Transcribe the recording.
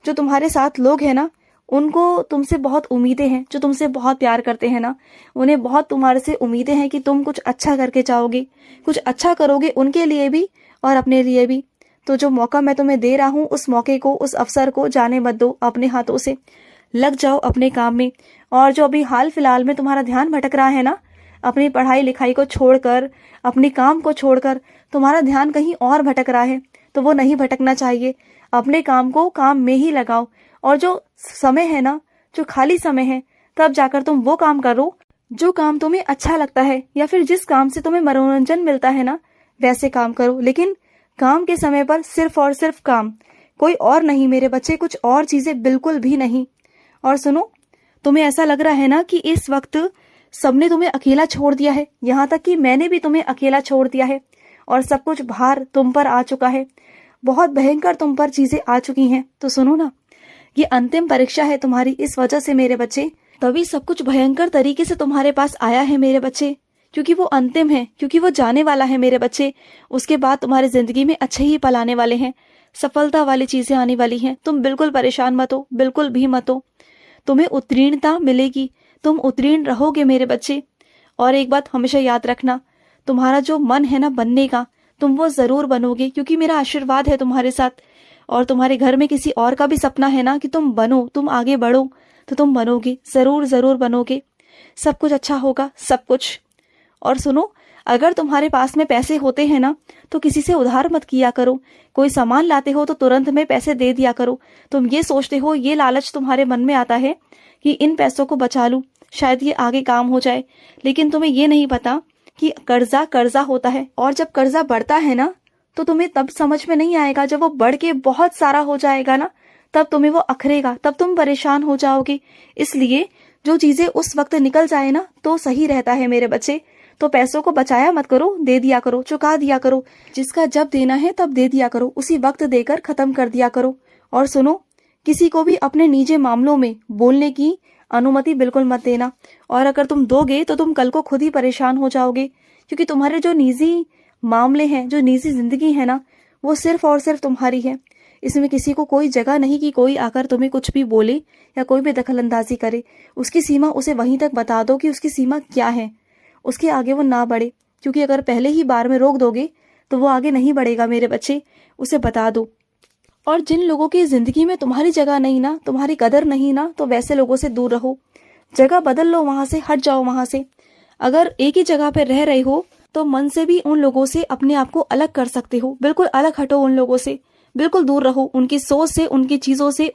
जो तुम्हारे साथ लोग हैं ना, उनको तुमसे बहुत उम्मीदें हैं, जो तुमसे बहुत प्यार करते हैं ना, उन्हें बहुत तुम्हारे से उम्मीदें हैं कि तुम कुछ अच्छा करके जाओगे, कुछ अच्छा करोगे उनके लिए भी और अपने लिए भी। तो जो मौका मैं तुम्हें दे रहा हूँ, उस मौके को, उस अवसर को जाने मत दो अपने हाथों से। लग जाओ अपने काम में। और जो अभी हाल फिलहाल में तुम्हारा ध्यान भटक रहा है ना, अपनी पढ़ाई लिखाई को छोड़कर, अपने काम को छोड़कर तुम्हारा ध्यान कहीं और भटक रहा है, तो वो नहीं भटकना चाहिए। अपने काम को काम में ही लगाओ। और जो समय है ना, जो खाली समय है, तब जाकर तुम वो काम करो जो काम तुम्हें अच्छा लगता है, या फिर जिस काम से तुम्हें मनोरंजन मिलता है ना, वैसे काम करो। लेकिन काम के समय पर सिर्फ और सिर्फ काम, कोई और नहीं मेरे बच्चे, कुछ और चीजें बिल्कुल भी नहीं। और सुनो, तुम्हें ऐसा लग रहा है ना कि इस वक्त सबने तुम्हें अकेला छोड़ दिया है, यहाँ तक कि मैंने भी तुम्हें अकेला छोड़ दिया है, और सब कुछ भार तुम पर आ चुका है, बहुत भयंकर तुम पर चीजें आ चुकी हैं। तो सुनो ना, ये अंतिम परीक्षा है तुम्हारी, इस वजह से मेरे बच्चे, तभी सब कुछ भयंकर तरीके से तुम्हारे पास आया है मेरे बच्चे, क्योंकि वो अंतिम है, क्योंकि वो जाने वाला है मेरे बच्चे। उसके बाद तुम्हारी जिंदगी में अच्छे ही पल आने वाले हैं, सफलता वाली चीजें आने वाली हैं। तुम बिल्कुल परेशान मत हो, बिल्कुल भी मत हो। तुम्हें उत्तीर्णता मिलेगी, तुम उत्तीर्ण रहोगे मेरे बच्चे। और एक बात हमेशा याद रखना, तुम्हारा जो मन है ना बनने का, तुम वो जरूर बनोगे, क्योंकि मेरा आशीर्वाद है तुम्हारे साथ। और तुम्हारे घर में किसी और का भी सपना है ना कि तुम बनो, तुम आगे बढ़ो, तो तुम बनोगे, जरूर जरूर बनोगे। सब कुछ अच्छा होगा, सब कुछ। और सुनो, अगर तुम्हारे पास में पैसे होते हैं ना, तो किसी से उधार मत किया करो। कोई सामान लाते हो तो तुरंत में पैसे दे दिया करो। तुम ये सोचते हो, ये लालच तुम्हारे मन में आता है कि इन पैसों को बचा लूं, शायद ये आगे काम हो जाए। लेकिन तुम्हें ये नहीं पता कि कर्जा कर्जा होता है, और जब कर्जा बढ़ता है ना, तो तुम्हें तब समझ में नहीं आएगा। जब वो बढ़ के बहुत सारा हो जाएगा ना, तब तुम्हें वो अखरेगा, तब तुम परेशान हो जाओगे। इसलिए जो चीजें उस वक्त निकल जाए ना, तो सही रहता है मेरे बच्चे। तो पैसों को बचाया मत करो, दे दिया करो, चुका दिया करो। जिसका जब देना है तब दे दिया करो, उसी वक्त देकर खत्म कर दिया करो। और सुनो, किसी को भी अपने निजी मामलों में बोलने की अनुमति बिल्कुल मत देना। और अगर तुम दोगे तो तुम कल को खुद ही परेशान हो जाओगे, क्योंकि तुम्हारे जो निजी मामले हैं, जो निजी जिंदगी है ना, वो सिर्फ और सिर्फ तुम्हारी है। इसमें किसी को कोई जगह नहीं कि कोई आकर तुम्हें कुछ भी बोले या कोई भी दखल अंदाजी करे। उसकी सीमा उसे वहीं तक बता दो कि उसकी सीमा क्या है, उसके आगे वो ना बढ़े। क्योंकि अगर पहले ही बार में रोक दोगे तो वो आगे नहीं बढ़ेगा मेरे बच्चे, उसे बता दो। और जिन लोगों की जिंदगी में तुम्हारी जगह नहीं ना, तुम्हारी कदर नहीं ना, तो वैसे लोगों से दूर रहो, जगह बदल लो, वहां से हट जाओ वहां से। अगर एक ही जगह पे रह रहे हो तो मन से भी उन लोगों से अपने आप को अलग कर सकते हो। बिल्कुल अलग हटो उन लोगों से, बिल्कुल दूर रहो उनकी सोच से, उनकी चीजों से।